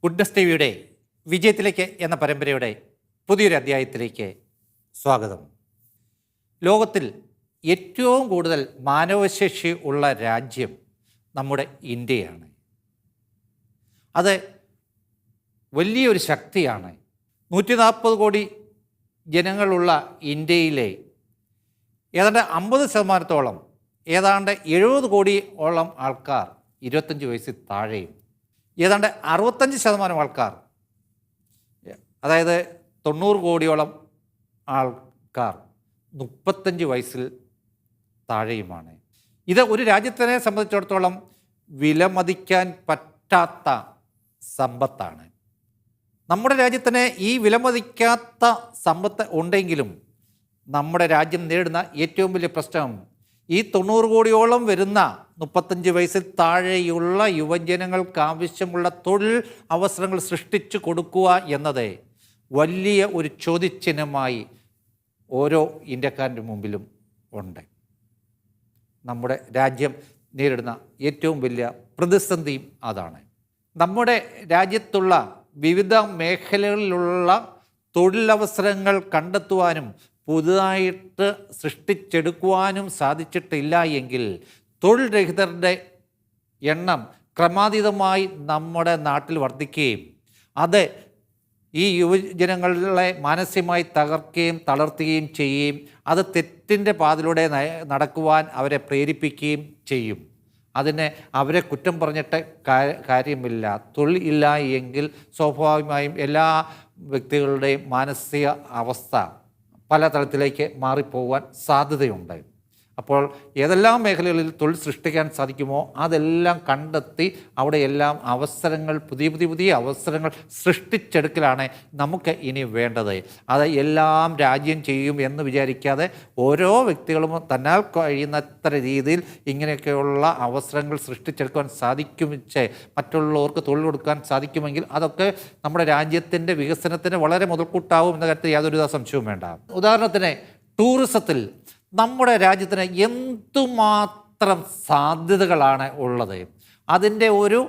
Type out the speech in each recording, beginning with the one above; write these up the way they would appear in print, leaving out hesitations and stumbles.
Goodness T വിയുടെ വിജയത്തിലേക്ക് എന്ന പരമ്പരയുടെ പുതിയൊരു അധ്യായത്തിലേക്ക് സ്വാഗതം. ലോകത്തിൽ ഏറ്റവും കൂടുതൽ മാനവശേഷി ഉള്ള രാജ്യം നമ്മുടെ ഇന്ത്യയാണ്. അത് വലിയൊരു ശക്തിയാണ്. 140 കോടി ജനങ്ങളുള്ള ഇന്ത്യയിലെ ഏതാണ്ട് 50% ഏതാണ്ട് 70 കോടിയോളം ആൾക്കാർ 25 വയസ്സിൽ താഴെയും, ഏതാണ്ട് 65% ആൾക്കാർ, അതായത് 90 കോടിയോളം ആൾക്കാർ 35 വയസ്സിൽ താഴെയുമാണ്. ഇത് ഒരു രാജ്യത്തിനെ സംബന്ധിച്ചിടത്തോളം വിലമതിക്കാൻ പറ്റാത്ത സമ്പത്താണ്. നമ്മുടെ രാജ്യത്തിന് ഈ വിലമതിക്കാത്ത സമ്പത്ത് ഉണ്ടെങ്കിലും നമ്മുടെ രാജ്യം നേരിടുന്ന ഏറ്റവും വലിയ പ്രശ്നം ഈ 90 കോടിയോളം വരുന്ന 35 വയസ്സിൽ താഴെയുള്ള യുവജനങ്ങൾക്ക് ആവശ്യമുള്ള തൊഴിൽ അവസരങ്ങൾ സൃഷ്ടിച്ചു കൊടുക്കുക എന്നത് വലിയ ഒരു ചോദ്യചിഹ്നമായി ഓരോ ഇന്ത്യക്കാരൻ്റെ മുമ്പിലും ഉണ്ട്. നമ്മുടെ രാജ്യം നേരിടുന്ന ഏറ്റവും വലിയ പ്രതിസന്ധിയും അതാണ്. നമ്മുടെ രാജ്യത്തുള്ള വിവിധ മേഖലകളിലുള്ള തൊഴിലവസരങ്ങൾ കണ്ടെത്തുവാനും പുതുതായിട്ട് സൃഷ്ടിച്ചെടുക്കുവാനും സാധിച്ചിട്ടില്ല എങ്കിൽ തൊഴിൽ രഹിതരുടെ എണ്ണം ക്രമാതീതമായി നമ്മുടെ നാട്ടിൽ വർദ്ധിക്കുകയും അത് ഈ യുവജനങ്ങളെ മാനസികമായി തകർക്കുകയും തളർത്തുകയും ചെയ്യുകയും അത് തെറ്റിൻ്റെ പാതയിലൂടെ നടക്കുവാൻ അവരെ പ്രേരിപ്പിക്കുകയും ചെയ്യും. അതിനെ അവരെ കുറ്റം പറഞ്ഞിട്ട് കാര്യമില്ല. തൊഴിൽ ഇല്ല എങ്കിൽ സ്വാഭാവികമായും എല്ലാ വ്യക്തികളുടെയും മാനസിക അവസ്ഥ പല തലത്തിലേക്ക് മാറിപ്പോകാൻ സാധ്യതയുണ്ട്. അപ്പോൾ ഏതെല്ലാം മേഖലകളിൽ തൊഴിൽ സൃഷ്ടിക്കാൻ സാധിക്കുമോ അതെല്ലാം കണ്ടെത്തി അവിടെയെല്ലാം അവസരങ്ങൾ, പുതിയ അവസരങ്ങൾ സൃഷ്ടിച്ചെടുക്കലാണ് നമുക്ക് ഇനി വേണ്ടത്. അത് എല്ലാം രാജ്യം ചെയ്യും എന്ന് വിചാരിക്കാതെ ഓരോ വ്യക്തികളും തന്നാൽ കഴിയുന്നത്ര രീതിയിൽ ഇങ്ങനെയൊക്കെയുള്ള അവസരങ്ങൾ സൃഷ്ടിച്ചെടുക്കുവാൻ സാധിക്കുമിച്ച് മറ്റുള്ളവർക്ക് തൊഴിൽ കൊടുക്കാൻ സാധിക്കുമെങ്കിൽ അതൊക്കെ നമ്മുടെ രാജ്യത്തിൻ്റെ വികസനത്തിന് വളരെ മുതൽക്കൂട്ടാവും എന്ന കാര്യത്തിൽ യാതൊരു സംശയവും വേണ്ട. ഉദാഹരണത്തിന് ടൂറിസത്തിൽ നമ്മുടെ രാജ്യത്തിന് എന്തുമാത്രം സാധ്യതകളാണ് ഉള്ളത്. അതിൻ്റെ ഒരു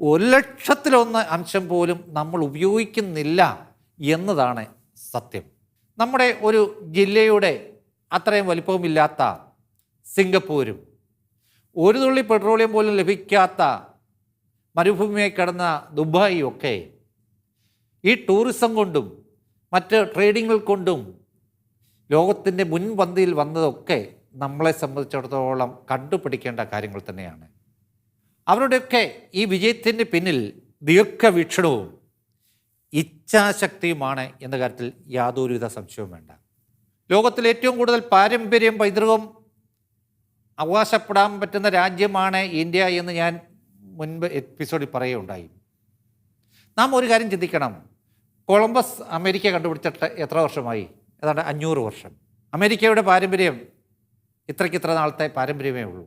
1,00,000-1 അംശം പോലും നമ്മൾ ഉപയോഗിക്കുന്നില്ല എന്നതാണ് സത്യം. നമ്മുടെ ഒരു ജില്ലയുടെ അത്രയും വലിപ്പമില്ലാത്ത സിംഗപ്പൂരും ഒരു തുള്ളി പെട്രോളിയം പോലും ലഭിക്കാത്ത മരുഭൂമിയെ കിടന്ന ദുബായും ഒക്കെ ഈ ടൂറിസം കൊണ്ടും മറ്റ് ട്രേഡിങ്ങുകൾ കൊണ്ടും ലോകത്തിൻ്റെ മുൻപന്തിയിൽ വന്നതൊക്കെ നമ്മളെ സംബന്ധിച്ചിടത്തോളം കണ്ടുപിടിക്കേണ്ട കാര്യങ്ങൾ തന്നെയാണ്. അവരുടെയൊക്കെ ഈ വിജയത്തിൻ്റെ പിന്നിൽ ദീർഘവീക്ഷണവും ഇച്ഛാശക്തിയുമാണ് എന്ന കാര്യത്തിൽ യാതൊരുവിധ സംശയവും വേണ്ട. ലോകത്തിൽ ഏറ്റവും കൂടുതൽ പാരമ്പര്യം പൈതൃകം അവകാശപ്പെടാൻ പറ്റുന്ന രാജ്യമാണ് ഇന്ത്യ എന്ന് ഞാൻ മുൻപ് എപ്പിസോഡിൽ പറയുകയുണ്ടായി. നാം ഒരു കാര്യം ചിന്തിക്കണം. കൊളംബസ് അമേരിക്ക കണ്ടുപിടിച്ചിട്ട് എത്ര വർഷമായി? ഏതാണ്ട് 500 വർഷം. അമേരിക്കയുടെ പാരമ്പര്യം ഇത്ര നാളത്തെ പാരമ്പര്യമേ ഉള്ളൂ.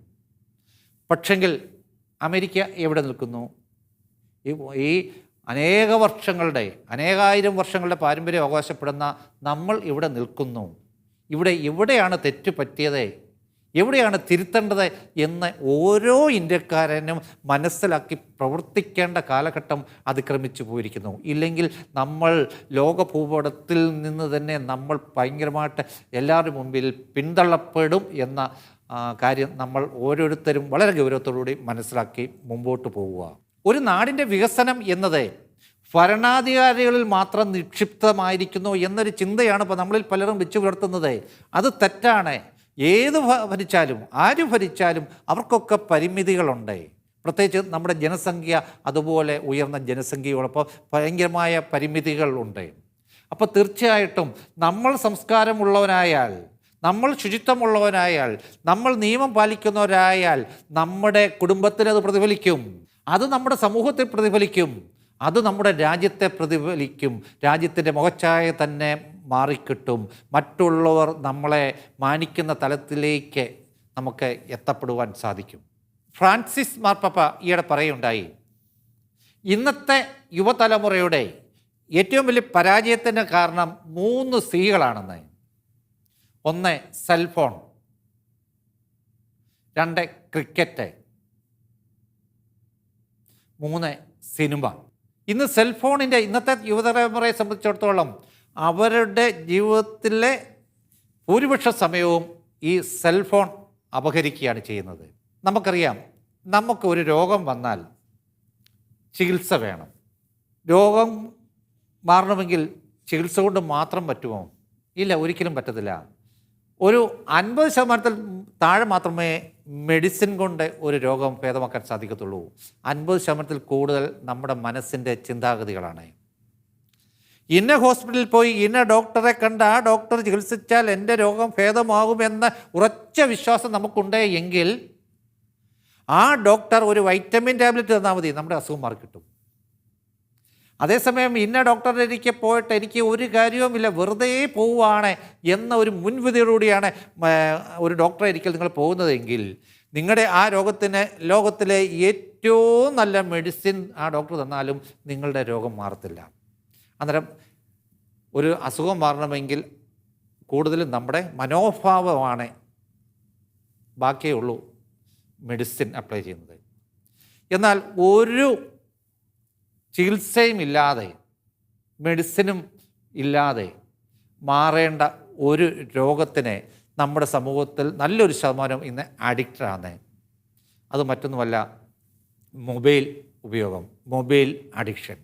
പക്ഷെങ്കിൽ അമേരിക്ക എവിടെ നിൽക്കുന്നു? ഈ അനേകായിരം വർഷങ്ങളുടെ പാരമ്പര്യം അവകാശപ്പെടുന്ന നമ്മൾ ഇവിടെ നിൽക്കുന്നു. എവിടെയാണ് തെറ്റ് പറ്റിയത്, എവിടെയാണ് തിരുത്തേണ്ടത് എന്ന് ഓരോ ഇന്ത്യക്കാരനും മനസ്സിലാക്കി പ്രവർത്തിക്കേണ്ട കാലഘട്ടം അതിക്രമിച്ചു പോയിരിക്കുന്നു. ഇല്ലെങ്കിൽ നമ്മൾ ലോക ഭൂപടത്തിൽ നിന്ന് തന്നെ നമ്മൾ ഭയങ്കരമായിട്ട് എല്ലാവരുടെ മുമ്പിൽ പിന്തള്ളപ്പെടും എന്ന കാര്യം നമ്മൾ ഓരോരുത്തരും വളരെ ഗൗരവത്തോടുകൂടി മനസ്സിലാക്കി മുമ്പോട്ട് പോവുക. ഒരു നാടിൻ്റെ വികസനം എന്നത് ഭരണാധികാരികളിൽ മാത്രം നിക്ഷിപ്തമായിരിക്കുന്നു എന്നൊരു ചിന്തയാണ് ഇപ്പോൾ നമ്മളിൽ പലരും വെച്ചു പുലർത്തുന്നത്. അത് തെറ്റാണ്. ഏത് ഭരിച്ചാലും ആര് ഭരിച്ചാലും അവർക്കൊക്കെ പരിമിതികളുണ്ട്. പ്രത്യേകിച്ച് നമ്മുടെ ജനസംഖ്യ അതുപോലെ ഉയർന്ന ജനസംഖ്യയോടൊപ്പം ഭയങ്കരമായ പരിമിതികളുണ്ട്. അപ്പോൾ തീർച്ചയായിട്ടും നമ്മൾ സംസ്കാരമുള്ളവനായാൽ, നമ്മൾ ശുചിത്വമുള്ളവനായാൽ, നമ്മൾ നിയമം പാലിക്കുന്നവരായാൽ നമ്മുടെ കുടുംബത്തിനത് പ്രതിഫലിക്കും, അത് നമ്മുടെ സമൂഹത്തിൽ പ്രതിഫലിക്കും, അത് നമ്മുടെ രാജ്യത്തെ പ്രതിഫലിക്കും. രാജ്യത്തിൻ്റെ മുഖച്ഛായ തന്നെ മാറിക്കിട്ടും. മറ്റുള്ളവർ നമ്മളെ മാനിക്കുന്ന തലത്തിലേക്ക് നമുക്ക് എത്തപ്പെടുവാൻ സാധിക്കും. ഫ്രാൻസിസ് മാർപ്പാപ്പ ഈയിടെ പറയുണ്ടായി, ഇന്നത്തെ യുവതലമുറയുടെ ഏറ്റവും വലിയ പരാജയത്തിൻ്റെ കാരണം 3 Cകളാണെന്ന്. 1 സെൽഫോൺ, 2 ക്രിക്കറ്റ്, 3 സിനിമ. ഇന്ന് സെൽഫോണിൻ്റെ ഇന്നത്തെ യുവതലമുറയെ സംബന്ധിച്ചിടത്തോളം അവരുടെ ജീവിതത്തിലെ ഭൂരിപക്ഷ സമയവും ഈ സെൽഫോൺ അപഹരിക്കുകയാണ് ചെയ്യുന്നത്. നമുക്കറിയാം, നമുക്ക് ഒരു രോഗം വന്നാൽ ചികിത്സ വേണം. രോഗം മാറണമെങ്കിൽ ചികിത്സ കൊണ്ട് മാത്രം പറ്റുമോ? ഇല്ല, ഒരിക്കലും പറ്റത്തില്ല. ഒരു 50% താഴെ മാത്രമേ മെഡിസിൻ കൊണ്ട് ഒരു രോഗം ഭേദമാക്കാൻ സാധിക്കത്തുള്ളൂ. 50% കൂടുതൽ നമ്മുടെ മനസ്സിൻ്റെ ചിന്താഗതികളാണ്. ഇന്ന ഹോസ്പിറ്റലിൽ പോയി ഇന്ന ഡോക്ടറെ കണ്ട് ആ ഡോക്ടർ ചികിത്സിച്ചാൽ എൻ്റെ രോഗം ഭേദമാകുമെന്ന ഉറച്ച വിശ്വാസം നമുക്കുണ്ട് എങ്കിൽ ആ ഡോക്ടർ ഒരു വൈറ്റമിൻ ടാബ്ലറ്റ് തന്നാൽ മതി, നമ്മുടെ അസുഖം മാറി കിട്ടും. അതേസമയം ഇന്ന ഡോക്ടറെ എനിക്ക് പോയിട്ട് എനിക്ക് ഒരു കാര്യവുമില്ല, വെറുതെ പോവുകയാണ് എന്ന ഒരു മുൻവിധിയോടുകൂടിയാണ് ഒരു ഡോക്ടറെ ഒരിക്കൽ നിങ്ങൾ പോകുന്നതെങ്കിൽ നിങ്ങളുടെ ആ രോഗത്തിന് ലോകത്തിലെ ഏറ്റവും നല്ല മെഡിസിൻ ആ ഡോക്ടർ തന്നാലും നിങ്ങളുടെ രോഗം മാറത്തില്ല. അന്നേരം ഒരു അസുഖം മാറണമെങ്കിൽ കൂടുതലും നമ്മുടെ മനോഭാവമാണ് ബാക്കിയേ ഉള്ളൂ മെഡിസിൻ അപ്ലൈ ചെയ്യുന്നത്. എന്നാൽ ഒരു ചികിത്സയും ഇല്ലാതെ മെഡിസിനും ഇല്ലാതെ മാറേണ്ട ഒരു രോഗത്തിന് നമ്മുടെ സമൂഹത്തിൽ നല്ലൊരു ശതമാനം ഇന്ന് അഡിക്റ്റഡാണ്. അത് മറ്റൊന്നുമല്ല, മൊബൈൽ ഉപയോഗം, മൊബൈൽ അഡിക്ഷൻ.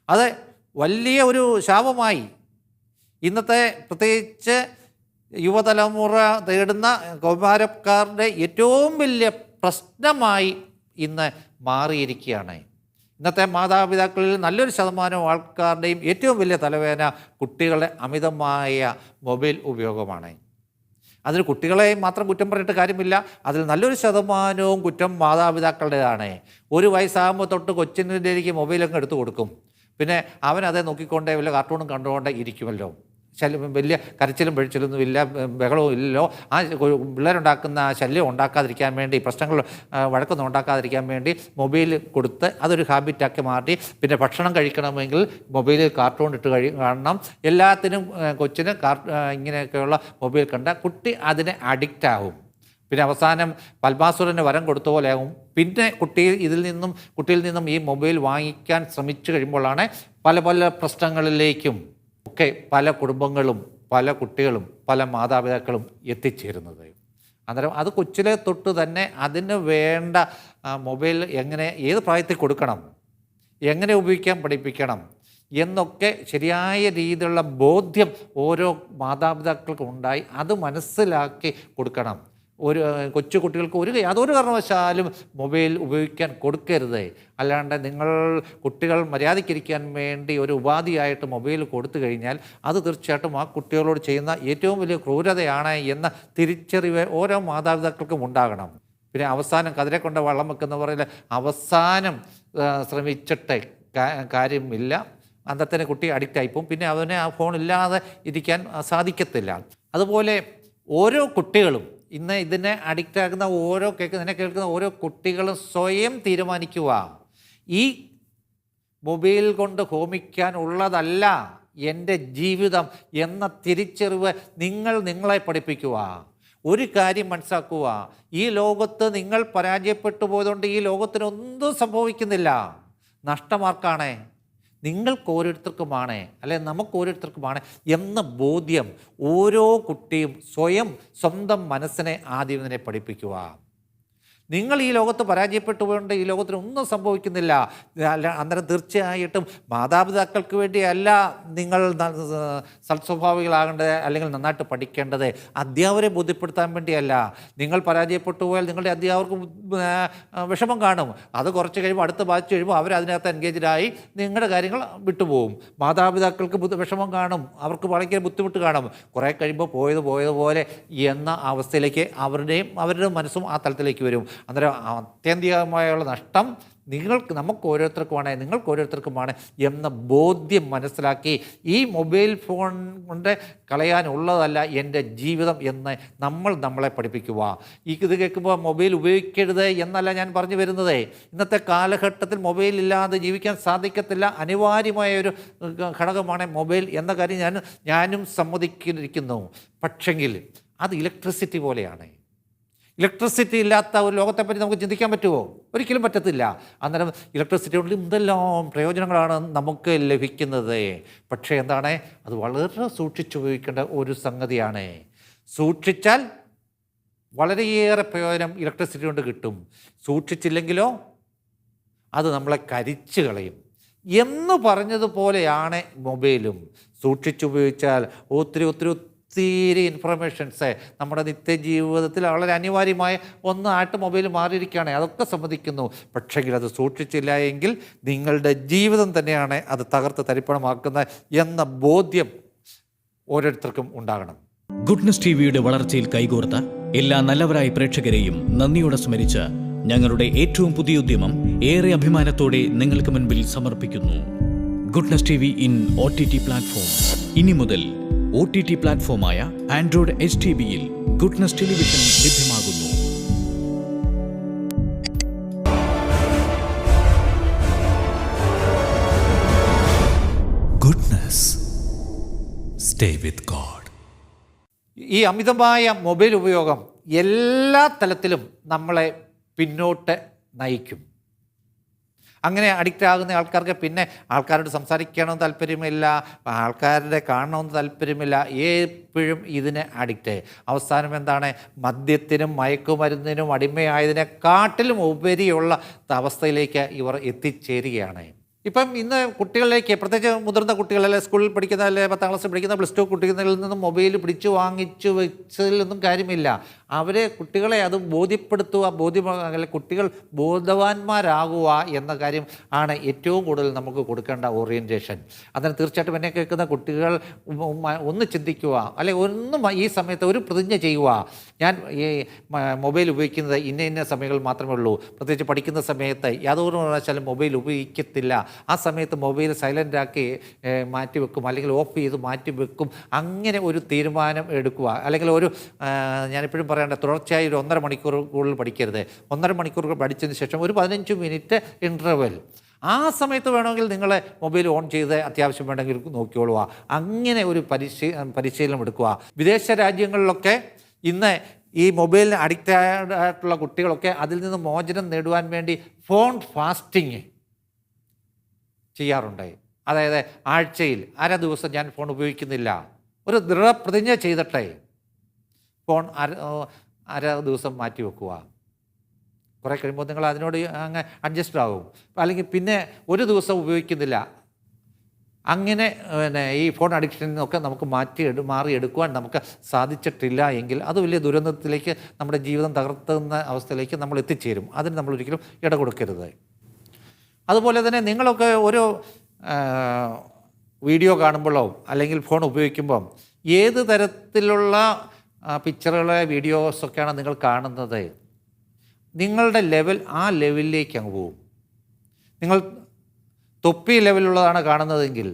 അത് വലിയ ഒരു ശാപമായി ഇന്നത്തെ പ്രത്യേകിച്ച് യുവതലമുറ തേടുന്ന കൗമാരക്കാരുടെ ഏറ്റവും വലിയ പ്രശ്നമായി ഇന്ന് മാറിയിരിക്കുകയാണ്. ഇന്നത്തെ മാതാപിതാക്കളിൽ നല്ലൊരു ശതമാനം ആൾക്കാരുടെയും ഏറ്റവും വലിയ തലവേദന കുട്ടികളുടെ അമിതമായ മൊബൈൽ ഉപയോഗമാണ്. അതിന് കുട്ടികളെ മാത്രം കുറ്റം പറഞ്ഞിട്ട് കാര്യമില്ല, അതിൽ നല്ലൊരു ശതമാനവും കുറ്റം മാതാപിതാക്കളുടേതാണ്. ഒരു വയസ്സാകുമ്പോൾ തൊട്ട് കൊച്ചിനിലേക്ക് മൊബൈലൊക്കെ എടുത്തു കൊടുക്കും. പിന്നെ അവനതെ നോക്കിക്കൊണ്ടേ വല്ല കാർട്ടൂണും കണ്ടുകൊണ്ടേ ഇരിക്കുമല്ലോ. വലിയ കരച്ചിലും പിഴിച്ചിലൊന്നും ഇല്ല, ബഹളവും ഇല്ലല്ലോ. ആ പിള്ളേരുണ്ടാക്കുന്ന ശല്യം ഉണ്ടാക്കാതിരിക്കാൻ വേണ്ടി, പ്രശ്നങ്ങൾ വഴക്കൊന്നും ഉണ്ടാക്കാതിരിക്കാൻ വേണ്ടി മൊബൈൽ കൊടുത്ത് അതൊരു ഹാബിറ്റാക്കി മാറ്റി. പിന്നെ ഭക്ഷണം കഴിക്കണമെങ്കിൽ മൊബൈലിൽ കാർട്ടൂൺ ഇട്ട് കാണണം. എല്ലാത്തിനും കൊച്ചിന് ഇങ്ങനെയൊക്കെയുള്ള മൊബൈൽ കണ്ട കുട്ടി അതിന് അഡിക്റ്റ് ആകും. പിന്നെ അവസാനം പത്മാസുരന് വരം കൊടുത്ത പോലെ ആകും. പിന്നെ കുട്ടിയിൽ നിന്നും ഈ മൊബൈൽ വാങ്ങിക്കാൻ ശ്രമിച്ചു കഴിയുമ്പോഴാണ് പല പല പ്രശ്നങ്ങളിലേക്കും ഒക്കെ പല കുടുംബങ്ങളും പല കുട്ടികളും പല മാതാപിതാക്കളും എത്തിച്ചേരുന്നത്. അന്നേരം അത് കൊച്ചിലെ തൊട്ട് തന്നെ അതിന് വേണ്ട മൊബൈൽ എങ്ങനെ ഏത് പ്രായത്തിൽ കൊടുക്കണം, എങ്ങനെ ഉപയോഗിക്കാൻ പഠിപ്പിക്കണം എന്നൊക്കെ ശരിയായ രീതിയിലുള്ള ബോധ്യം ഓരോ മാതാപിതാക്കൾക്കും ഉണ്ടായി അത് മനസ്സിലാക്കി കൊടുക്കണം. ഒരു കൊച്ചു കുട്ടികൾക്ക് യാതൊരു കാരണവശാലും മൊബൈൽ ഉപയോഗിക്കാൻ കൊടുക്കരുത്. അല്ലാണ്ട് നിങ്ങൾ കുട്ടികൾ മര്യാദയ്ക്കിരിക്കാൻ വേണ്ടി ഒരു ഉപാധിയായിട്ട് മൊബൈൽ കൊടുത്തു കഴിഞ്ഞാൽ അത് തീർച്ചയായിട്ടും ആ കുട്ടികളോട് ചെയ്യുന്ന ഏറ്റവും വലിയ ക്രൂരതയാണ് എന്ന തിരിച്ചറിവ് ഓരോ മാതാപിതാക്കൾക്കും ഉണ്ടാകണം. പിന്നെ അവസാനം കതിരെ കൊണ്ട് വള്ളം വെക്കുന്ന പറയില്ല, അവസാനം ശ്രമിച്ചിട്ട് കാര്യമില്ല. അന്നത്തെ കുട്ടി അഡിക്റ്റ് ആയിപ്പോവും. പിന്നെ അവനെ ആ ഫോണില്ലാതെ ഇരിക്കാൻ സാധിക്കത്തില്ല. അതുപോലെ ഓരോ കുട്ടികളും ഇന്ന് ഇതിനെ അഡിക്റ്റ് ആകുന്ന കേൾക്കുന്ന ഓരോ കുട്ടികളും സ്വയം തീരുമാനിക്കുക, ഈ മൊബൈൽ കൊണ്ട് ഹോമിക്കാനുള്ളതല്ല എൻ്റെ ജീവിതം എന്ന തിരിച്ചറിവ് നിങ്ങളെ പഠിപ്പിക്കുക. ഒരു കാര്യം മനസ്സിലാക്കുക, ഈ ലോകത്ത് നിങ്ങൾ പരാജയപ്പെട്ടു പോയതുകൊണ്ട് ഈ ലോകത്തിനൊന്നും സംഭവിക്കുന്നില്ല. നഷ്ടമാർക്കാണ്, നിങ്ങൾക്ക് ഓരോരുത്തർക്കുമാണ്, അല്ലെങ്കിൽ നമുക്ക് ഓരോരുത്തർക്കുമാണ് എന്ന ബോധ്യം ഓരോ കുട്ടിയും സ്വന്തം മനസ്സിനെ ആദ്യം തന്നെ പഠിപ്പിക്കുക. നിങ്ങൾ ഈ ലോകത്ത് പരാജയപ്പെട്ടു പോയതുകൊണ്ട് ഈ ലോകത്തിന് ഒന്നും സംഭവിക്കുന്നില്ല. അന്നേരം തീർച്ചയായിട്ടും മാതാപിതാക്കൾക്ക് വേണ്ടിയല്ല നിങ്ങൾ സൽസ്വഭാവികളാകേണ്ടത് അല്ലെങ്കിൽ നന്നായിട്ട് പഠിക്കേണ്ടത്, അധ്യാപകരെ ബോധ്യപ്പെടുത്താൻ വേണ്ടിയല്ല. നിങ്ങൾ പരാജയപ്പെട്ടു പോയാൽ നിങ്ങളുടെ അധ്യാപകർക്ക് വിഷമം കാണും. അത് കുറച്ച് കഴിയുമ്പോൾ അടുത്ത് ബാധിച്ചു കഴിയുമ്പോൾ അവരതിനകത്ത് എൻഗേജഡായി നിങ്ങളുടെ കാര്യങ്ങൾ വിട്ടുപോകും. മാതാപിതാക്കൾക്ക് വിഷമം കാണും, അവർക്ക് വളരെ ബുദ്ധിമുട്ട് കാണും. കുറേ കഴിയുമ്പോൾ പോയതുപോലെ എന്ന അവസ്ഥയിലേക്ക് അവരുടെ മനസ്സും ആ തലത്തിലേക്ക് വരും. അന്നേരം ആത്യന്തികമായുള്ള നഷ്ടം നിങ്ങൾക്ക് ഓരോരുത്തർക്കുമാണ് എന്ന ബോധ്യം മനസ്സിലാക്കി ഈ മൊബൈൽ ഫോൺ കൊണ്ട് കളയാനുള്ളതല്ല എൻ്റെ ജീവിതം എന്ന് നമ്മളെ പഠിപ്പിക്കുക. ഇത് കേൾക്കുമ്പോൾ മൊബൈൽ ഉപയോഗിക്കരുത് എന്നല്ല ഞാൻ പറഞ്ഞു വരുന്നത്. ഇന്നത്തെ കാലഘട്ടത്തിൽ മൊബൈൽ ഇല്ലാതെ ജീവിക്കാൻ സാധിക്കത്തില്ല, അനിവാര്യമായൊരു ഘടകമാണ് മൊബൈൽ എന്ന കാര്യം ഞാനും സമ്മതിക്കുന്നു. പക്ഷെങ്കിൽ അത് ഇലക്ട്രിസിറ്റി പോലെയാണ്. ഇലക്ട്രിസിറ്റി ഇല്ലാത്ത ഒരു ലോകത്തെപ്പറ്റി നമുക്ക് ചിന്തിക്കാൻ പറ്റുമോ? ഒരിക്കലും പറ്റത്തില്ല. അന്നേരം ഇലക്ട്രിസിറ്റി കൊണ്ട് എന്തെല്ലാം പ്രയോജനങ്ങളാണ് നമുക്ക് ലഭിക്കുന്നത്. പക്ഷേ എന്താണ്, അത് വളരെ സൂക്ഷിച്ചുപയോഗിക്കേണ്ട ഒരു സംഗതിയാണ്. സൂക്ഷിച്ചാൽ വളരെയേറെ പ്രയോജനം ഇലക്ട്രിസിറ്റി കൊണ്ട് കിട്ടും. സൂക്ഷിച്ചില്ലെങ്കിലോ അത് നമ്മളെ കരിച്ചു കളയും എന്ന് പറഞ്ഞതുപോലെയാണ് മൊബൈലും. സൂക്ഷിച്ചുപയോഗിച്ചാൽ ഒത്തിരി ഇൻഫർമേഷൻസ് നമ്മുടെ നിത്യജീവിതത്തിൽ വളരെ അനിവാര്യമായ ഒന്നായിട്ട് മൊബൈൽ മാറിയിരിക്കുകയാണ്. അതൊക്കെ സമ്മതിക്കുന്നു. പക്ഷെങ്കിൽ അത് സൂക്ഷിച്ചില്ല എങ്കിൽ നിങ്ങളുടെ ജീവിതം തന്നെയാണ് അത് തകർത്ത് തരിപ്പണമാക്കുന്നത് എന്ന ബോധ്യം ഓരോരുത്തർക്കും ഉണ്ടാകണം. ഗുഡ്നസ് ടിവിയുടെ വളർച്ചയിൽ കൈകോർത്ത എല്ലാ നല്ലവരായ പ്രേക്ഷകരെയും നന്ദിയോടെ സ്മരിച്ച് ഞങ്ങളുടെ ഏറ്റവും പുതിയ ഉദ്യമം ഏറെ അഭിമാനത്തോടെ നിങ്ങൾക്ക് മുൻപിൽ സമർപ്പിക്കുന്നു. Goodness TV in OTT platform. ഇനി മുതൽ OTT പ്ലാറ്റ്ഫോമായ ആൻഡ്രോയിഡ് HTBയിൽ ഗുഡ്നസ് ടെലിവിഷൻ ലഭ്യമാകുന്നു. Goodness, stay with God. ഈ അമിതമായ മൊബൈൽ ഉപയോഗം എല്ലാ തലത്തിലും നമ്മളെ പിന്നോട്ട് നയിക്കും. അങ്ങനെ അഡിക്റ്റ് ആകുന്ന ആൾക്കാർക്ക് പിന്നെ ആൾക്കാരോട് സംസാരിക്കണമെന്ന് താല്പര്യമില്ല, ആൾക്കാരുടെ കാണണമെന്ന് താല്പര്യമില്ല, എപ്പോഴും ഇതിന് അഡിക്റ്റ്. അവസാനം എന്താണ്, മദ്യത്തിനും മയക്കുമരുന്നിനും അടിമയായതിനെക്കാട്ടിലും ഉപരിയുള്ള അവസ്ഥയിലേക്ക് ഇവർ എത്തിച്ചേരുകയാണ്. ഇപ്പം ഇന്ന് കുട്ടികളിലേക്ക്, പ്രത്യേകിച്ച് മുതിർന്ന കുട്ടികൾ, അല്ലെ സ്കൂളിൽ പഠിക്കുന്ന, അല്ലെ 10ാം ക്ലാസ്സിൽ പഠിക്കുന്ന, +2 കുട്ടികളിൽ നിന്നും മൊബൈൽ പിടിച്ചു വാങ്ങിച്ചു വെച്ചതിലൊന്നും കാര്യമില്ല. കുട്ടികളെ അത് ബോധ്യപ്പെടുത്തുക, അല്ലെ കുട്ടികൾ ബോധവാന്മാരാകുക എന്ന കാര്യം ആണ് ഏറ്റവും കൂടുതൽ നമുക്ക് കൊടുക്കേണ്ട ഓറിയൻറ്റേഷൻ. അതിന് തീർച്ചയായിട്ടും എന്നെ കേൾക്കുന്ന കുട്ടികൾ ഒന്ന് ചിന്തിക്കുക, അല്ലെ ഈ സമയത്ത് ഒരു പ്രതിജ്ഞ ചെയ്യുക. ഞാൻ ഈ മൊബൈൽ ഉപയോഗിക്കുന്നത് ഇന്ന സമയങ്ങളിൽ മാത്രമേ ഉള്ളൂ. പ്രത്യേകിച്ച് പഠിക്കുന്ന സമയത്ത് യാതൊരു പ്രാവശ്യം മൊബൈൽ ഉപയോഗിക്കത്തില്ല. ആ സമയത്ത് മൊബൈൽ സൈലൻ്റാക്കി മാറ്റിവെക്കും, അല്ലെങ്കിൽ ഓഫ് ചെയ്ത് മാറ്റിവെക്കും. അങ്ങനെ ഒരു തീരുമാനം എടുക്കുക. അല്ലെങ്കിൽ ഞാനെപ്പോഴും പറയേണ്ട, തുടർച്ചയായി ഒരു 1.5 മണിക്കൂർ കൂടുതൽ പഠിക്കരുത്. 1.5 മണിക്കൂർ പഠിച്ചതിന് ശേഷം ഒരു 15 മിനിറ്റ് ഇൻ്റർവെൽ, ആ സമയത്ത് വേണമെങ്കിൽ നിങ്ങൾ മൊബൈൽ ഓൺ ചെയ്ത് അത്യാവശ്യം വേണമെങ്കിൽ നോക്കിക്കൊള്ളുക. അങ്ങനെ ഒരു പരിശീലനം എടുക്കുക. വിദേശ രാജ്യങ്ങളിലൊക്കെ ഇന്ന് ഈ മൊബൈലിന് അഡിക്റ്റ് ആയിട്ടുള്ള കുട്ടികളൊക്കെ അതിൽ നിന്ന് മോചനം നേടുവാൻ വേണ്ടി ഫോൺ ഫാസ്റ്റിങ് ചെയ്യാറുണ്ട്. അതായത് ആഴ്ചയിൽ അര ദിവസം ഞാൻ ഫോൺ ഉപയോഗിക്കുന്നില്ല, ഒരു ദൃഢപ്രതിജ്ഞ ചെയ്തിട്ടേ ഫോൺ അര ദിവസം മാറ്റി വെക്കുക. കുറേ കഴിയുമ്പോൾ നിങ്ങൾ അതിനോട് അങ്ങ് അഡ്ജസ്റ്റ് ആകും. അല്ലെങ്കിൽ പിന്നെ ഒരു ദിവസം ഉപയോഗിക്കുന്നില്ല. അങ്ങനെ ഈ ഫോൺ അഡിക്ഷനിൽ നിന്നൊക്കെ നമുക്ക് മാറിയെടുക്കുവാൻ നമുക്ക് സാധിച്ചിട്ടില്ല എങ്കിൽ അത് വലിയ ദുരന്തത്തിലേക്ക്, നമ്മുടെ ജീവിതം തകർത്തുന്ന അവസ്ഥയിലേക്ക് നമ്മൾ എത്തിച്ചേരും. അതിന് നമ്മൾ ഒരിക്കലും ഇട കൊടുക്കരുത്. അതുപോലെ തന്നെ നിങ്ങളൊക്കെ ഒരു വീഡിയോ കാണുമ്പോഴോ അല്ലെങ്കിൽ ഫോൺ ഉപയോഗിക്കുമ്പം ഏത് തരത്തിലുള്ള പിക്ചറുകളെ വീഡിയോസൊക്കെയാണ് നിങ്ങൾ കാണുന്നത്, നിങ്ങളുടെ ലെവൽ ആ ലെവലിലേക്ക് അങ്ങ് പോകും. നിങ്ങൾ തൊപ്പി ലെവലുള്ളതാണ് കാണുന്നതെങ്കിൽ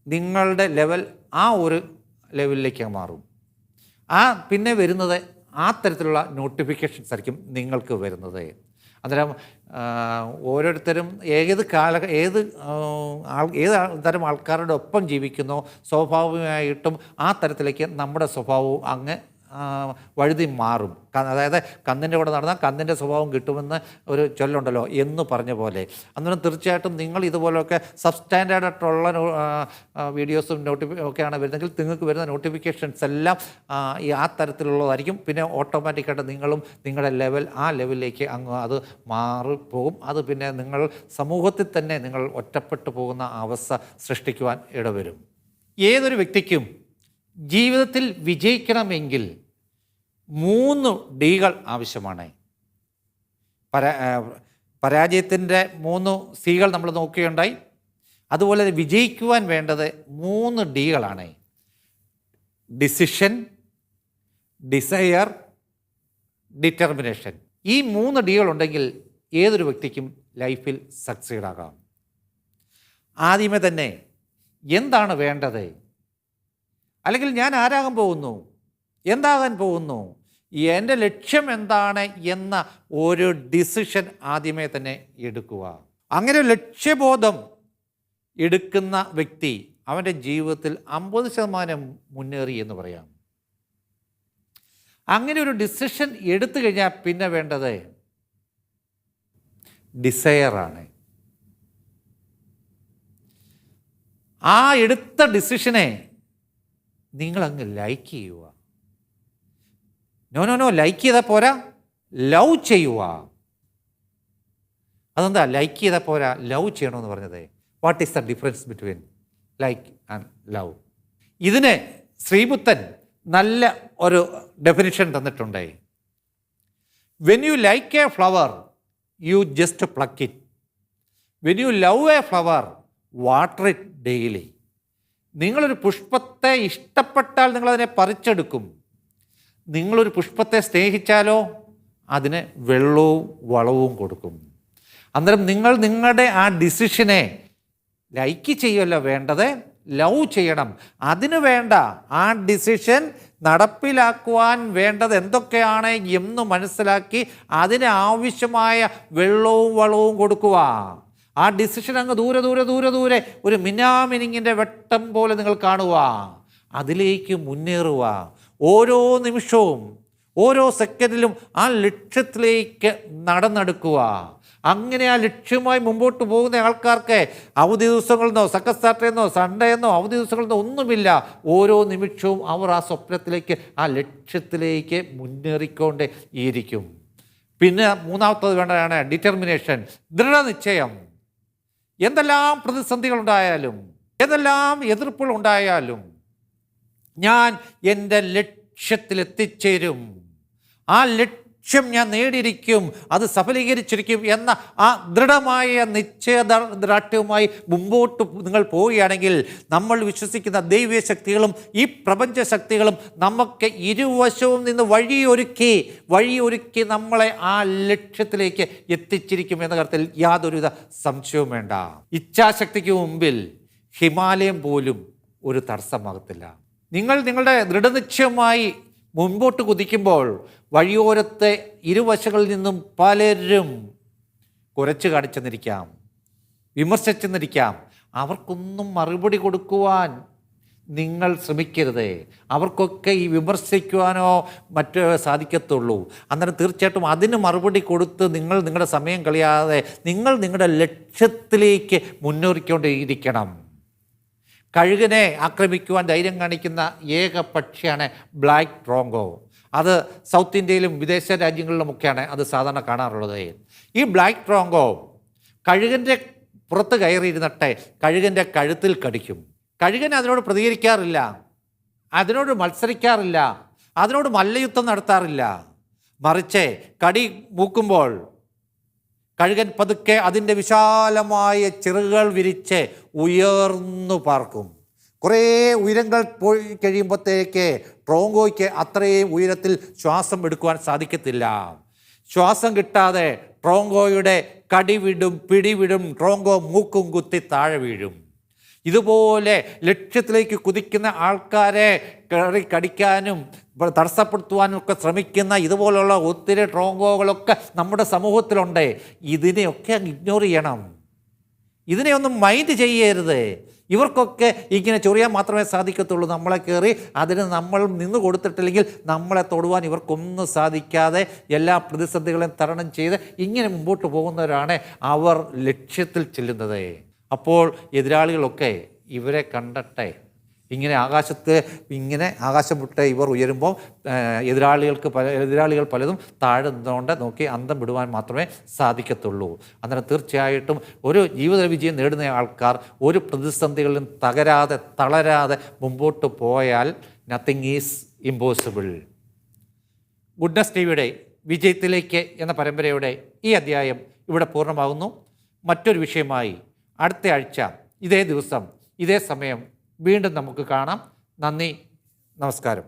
നിങ്ങളുടെ ലെവൽ ആ ഒരു ലെവലിലേക്ക് മാറും. പിന്നെ വരുന്നത് ആ തരത്തിലുള്ള നോട്ടിഫിക്കേഷൻസ് ആയിരിക്കും നിങ്ങൾക്ക് വരുന്നത്. അന്നേരം ഓരോരുത്തരും ഏത് തരം ആൾക്കാരുടെ ഒപ്പം ജീവിക്കുന്നോ സ്വാഭാവികമായിട്ടും ആ തരത്തിലേക്ക് നമ്മുടെ സ്വഭാവവും അങ്ങ് വഴുതി മാറും. അതായത് കന്നിൻ്റെ കൂടെ നടന്നാൽ കന്നിൻ്റെ സ്വഭാവം കിട്ടുമെന്ന് ഒരു ചൊല്ലുണ്ടല്ലോ എന്ന് പറഞ്ഞ പോലെ. അന്നേരം തീർച്ചയായിട്ടും നിങ്ങൾ ഇതുപോലെയൊക്കെ സബ്സ്റ്റാൻഡേർഡ് ആയിട്ടുള്ള വീഡിയോസും ഒക്കെയാണ് വരുന്നതെങ്കിൽ നിങ്ങൾക്ക് വരുന്ന നോട്ടിഫിക്കേഷൻസ് എല്ലാം ആ തരത്തിലുള്ളതായിരിക്കും. പിന്നെ ഓട്ടോമാറ്റിക്കായിട്ട് നിങ്ങളും നിങ്ങളുടെ ലെവൽ ആ ലെവലിലേക്ക് അങ്ങ് അത് മാറിപ്പോകും. അത് പിന്നെ നിങ്ങൾ സമൂഹത്തിൽ തന്നെ നിങ്ങൾ ഒറ്റപ്പെട്ടു പോകുന്ന അവസ്ഥ സൃഷ്ടിക്കുവാൻ ഇടവരും. ഏതൊരു വ്യക്തിക്കും ജീവിതത്തിൽ വിജയിക്കണമെങ്കിൽ 3 ഡികൾ ആവശ്യമാണ്. പരാജയത്തിൻ്റെ 3 സികൾ നമ്മൾ നോക്കുകയുണ്ടായി. അതുപോലെ വിജയിക്കുവാൻ വേണ്ടത് 3 ഡികളാണ്: ഡിസിഷൻ, ഡിസയർ, ഡിറ്റർമിനേഷൻ. ഈ 3 ഡികളുണ്ടെങ്കിൽ ഏതൊരു വ്യക്തിക്കും ലൈഫിൽ സക്സീഡ് ആകാം. ആദ്യമേ തന്നെ എന്താണ് വേണ്ടത്, അല്ലെങ്കിൽ ഞാൻ ആരാകാൻ പോകുന്നു, എന്താകാൻ പോകുന്നു, എൻ്റെ ലക്ഷ്യം എന്താണ് എന്ന ഒരു ഡിസിഷൻ ആദ്യമേ തന്നെ എടുക്കുക. അങ്ങനെ ലക്ഷ്യബോധം എടുക്കുന്ന വ്യക്തി അവൻ്റെ ജീവിതത്തിൽ 50% മുന്നേറി എന്ന് പറയാം. അങ്ങനെ ഒരു ഡിസിഷൻ എടുത്തു കഴിഞ്ഞാൽ പിന്നെ വേണ്ടത് ഡിസയറാണ്. ആ എടുത്ത ഡിസിഷനെ നിങ്ങളങ്ങ് ലൈക്ക് ചെയ്യുക. നോ ലൈക്ക് ചെയ്താൽ പോരാ, ലവ് ചെയ്യുക. അതെന്താ ലൈക്ക് ചെയ്താൽ പോരാ, ലവ് ചെയ്യണമെന്ന് പറഞ്ഞത്? What is the difference between like and love? ഇതിന് ശ്രീബുദ്ധൻ നല്ല ഒരു ഡെഫിനിഷൻ തന്നിട്ടുണ്ട്. When you like A flower you just pluck it. When you love A flower water it daily. നിങ്ങളൊരു പുഷ്പത്തെ ഇഷ്ടപ്പെട്ടാൽ നിങ്ങളതിനെ പറിച്ചെടുക്കും. നിങ്ങളൊരു പുഷ്പത്തെ സ്നേഹിച്ചാലോ അതിന് വെള്ളവും വളവും കൊടുക്കും. അന്നേരം നിങ്ങൾ നിങ്ങളുടെ ആ ഡിസിഷനെ ലൈക്ക് ചെയ്യുമല്ലോ വേണ്ടത്, ലവ് ചെയ്യണം. അതിന് വേണ്ട ആ ഡിസിഷൻ നടപ്പിലാക്കുവാൻ വേണ്ടത് എന്തൊക്കെയാണ് എന്ന് മനസ്സിലാക്കി അതിന് ആവശ്യമായ വെള്ളവും വളവും കൊടുക്കുക. ആ ഡിസിഷൻ അങ്ങ് ദൂരെ ദൂരെ ദൂരെ ദൂരെ ഒരു മിന്നാമിനിങ്ങിൻ്റെ വെട്ടം പോലെ നിങ്ങൾ കാണുക. അതിലേക്ക് മുന്നേറുക. ഓരോ നിമിഷവും ഓരോ സെക്കൻഡിലും ആ ലക്ഷ്യത്തിലേക്ക് നടന്നെടുക്കുക. അങ്ങനെ ആ ലക്ഷ്യമായി മുമ്പോട്ട് പോകുന്ന ആൾക്കാർക്ക് അവധി ദിവസങ്ങളെന്നോ സെക്കൻഡ് സാറ്റർഡേ എന്നോ സൺഡേ എന്നോ അവധി ദിവസങ്ങളെന്നോ ഒന്നുമില്ല. ഓരോ നിമിഷവും അവർ ആ സ്വപ്നത്തിലേക്ക് ആ ലക്ഷ്യത്തിലേക്ക് മുന്നേറിക്കൊണ്ട് ഇരിക്കും. പിന്നെ മൂന്നാമത്തത് വേണ്ടതാണ് ഡിറ്റർമിനേഷൻ, ദൃഢനിശ്ചയം. എന്തെല്ലാം പ്രതിസന്ധികളുണ്ടായാലും എന്തെല്ലാം എതിർപ്പുകളുണ്ടായാലും ഞാൻ എൻ്റെ ലക്ഷ്യത്തിലെത്തിച്ചേരും, ആ ലക്ഷ്യം ഞാൻ നേടിയിരിക്കും, അത് സഫലീകരിച്ചിരിക്കും എന്ന ആ ദൃഢമായ നിശ്ചയദാർഢ്യവുമായി മുമ്പോട്ട് നിങ്ങൾ പോവുകയാണെങ്കിൽ നമ്മൾ വിശ്വസിക്കുന്ന ദൈവീയ ശക്തികളും ഈ പ്രപഞ്ച ശക്തികളും നമുക്ക് ഇരുവശവും നിന്ന് വഴിയൊരുക്കി നമ്മളെ ആ ലക്ഷ്യത്തിലേക്ക് എത്തിച്ചിരിക്കും എന്ന കാര്യത്തിൽ യാതൊരുവിധ സംശയവും വേണ്ട. ഇച്ഛാശക്തിക്ക് മുമ്പിൽ ഹിമാലയം പോലും ഒരു തടസ്സമാകത്തില്ല. നിങ്ങൾ നിങ്ങളുടെ ദൃഢനിശ്ചയമായി മുൻപോട്ട് കുതിക്കുമ്പോൾ വഴിയോരത്തെ ഇരുവശങ്ങളിൽ നിന്നും പലരും കുരച്ചു കാണിച്ചെന്നിരിക്കാം, വിമർശിച്ചെന്നിരിക്കാം. അവർക്കൊന്നും മറുപടി കൊടുക്കുവാൻ നിങ്ങൾ ശ്രമിക്കരുത്. അവർക്കൊക്കെ ഈ വിമർശിക്കുവാനോ മറ്റോ സാധിക്കത്തുള്ളൂ. അന്നേരം തീർച്ചയായിട്ടും അതിന് മറുപടി കൊടുത്ത് നിങ്ങൾ നിങ്ങളുടെ സമയം കളയാതെ നിങ്ങൾ നിങ്ങളുടെ ലക്ഷ്യത്തിലേക്ക് മുന്നേറിക്കൊണ്ടിരിക്കണം. കഴുകനെ ആക്രമിക്കുവാൻ ധൈര്യം കാണിക്കുന്ന ഏക പക്ഷിയാണ് ബ്ലാക്ക് ട്രോങ്കോ. അത് സൗത്ത് ഇന്ത്യയിലും വിദേശ രാജ്യങ്ങളിലുമൊക്കെയാണ് അത് സാധാരണ കാണാറുള്ളത്. ഈ ബ്ലാക്ക് ട്രോങ്കോ കഴുകൻ്റെ പുറത്ത് കയറിയിരുന്നിട്ട് കഴുകൻ്റെ കഴുത്തിൽ കടിക്കും. കഴുകൻ അതിനോട് പ്രതികരിക്കാറില്ല, അതിനോട് മത്സരിക്കാറില്ല, അതിനോട് മല്ലയുദ്ധം നടത്താറില്ല. മറിച്ച് കടി മൂക്കുമ്പോൾ കഴുകൻ പതുക്കെ അതിൻ്റെ വിശാലമായ ചിറകുകൾ വിരിച്ച് ഉയർന്നു പാർക്കും. കുറേ ഉയരങ്ങൾ പോയി കഴിയുമ്പോഴത്തേക്ക് ട്രോങ്കോയ്ക്ക് അത്രയും ഉയരത്തിൽ ശ്വാസം എടുക്കുവാൻ സാധിക്കത്തില്ല. ശ്വാസം കിട്ടാതെ ട്രോങ്കോയുടെ കടിവിടും പിടിവിടും, ട്രോങ്കോ മൂക്കും കുത്തി താഴെ വീഴും. ഇതുപോലെ ലക്ഷ്യത്തിലേക്ക് കുതിക്കുന്ന ആൾക്കാരെ കടിക്കാനും തടസ്സപ്പെടുത്തുവാനും ഒക്കെ ശ്രമിക്കുന്ന ഇതുപോലുള്ള ഒത്തിരി ട്രോങ്കോകളൊക്കെ നമ്മുടെ സമൂഹത്തിലുണ്ട്. ഇതിനെയൊക്കെ അങ്ങ് ഇഗ്നോർ ചെയ്യണം, ഇതിനെയൊന്നും മൈൻഡ് ചെയ്യരുത്. ഇവർക്കൊക്കെ ഇങ്ങനെ ചൊറിയാൻ മാത്രമേ സാധിക്കത്തുള്ളൂ. നമ്മളെ കയറി അതിന് നമ്മൾ നിന്ന് കൊടുത്തിട്ടില്ലെങ്കിൽ നമ്മളെ തൊടുവാൻ ഇവർക്കൊന്നും സാധിക്കാതെ എല്ലാ പ്രതിസന്ധികളെയും തരണം ചെയ്ത് ഇങ്ങനെ മുമ്പോട്ട് പോകുന്നവരാണ് അവർ ലക്ഷ്യത്തിൽ ചെല്ലുന്നത്. അപ്പോൾ എതിരാളികളൊക്കെ ഇവരെ കണ്ടട്ടെ, ഇങ്ങനെ ആകാശം വിട്ട് ഇവർ ഉയരുമ്പോൾ എതിരാളികൾ പലതും താഴെ നിന്നുകൊണ്ട് നോക്കി അന്തം വിടുവാൻ മാത്രമേ സാധിക്കത്തുള്ളൂ. അന്നേരം തീർച്ചയായിട്ടും ഒരു ജീവിത വിജയം നേടുന്ന ആൾക്കാർ ഒരു പ്രതിസന്ധികളിലും തളരാതെ മുമ്പോട്ട് പോയാൽ നത്തിങ് ഈസ് ഇമ്പോസിബിൾ. ഗുഡ്നസ് ടിവിയുടെ വിജയത്തിലേക്ക് എന്ന പരമ്പരയുടെ ഈ അധ്യായം ഇവിടെ പൂർണ്ണമാകുന്നു. മറ്റൊരു വിഷയമായി അടുത്ത ആഴ്ച ഇതേ ദിവസം ഇതേ സമയം വീണ്ടും നമുക്ക് കാണാം. നന്ദി, നമസ്കാരം.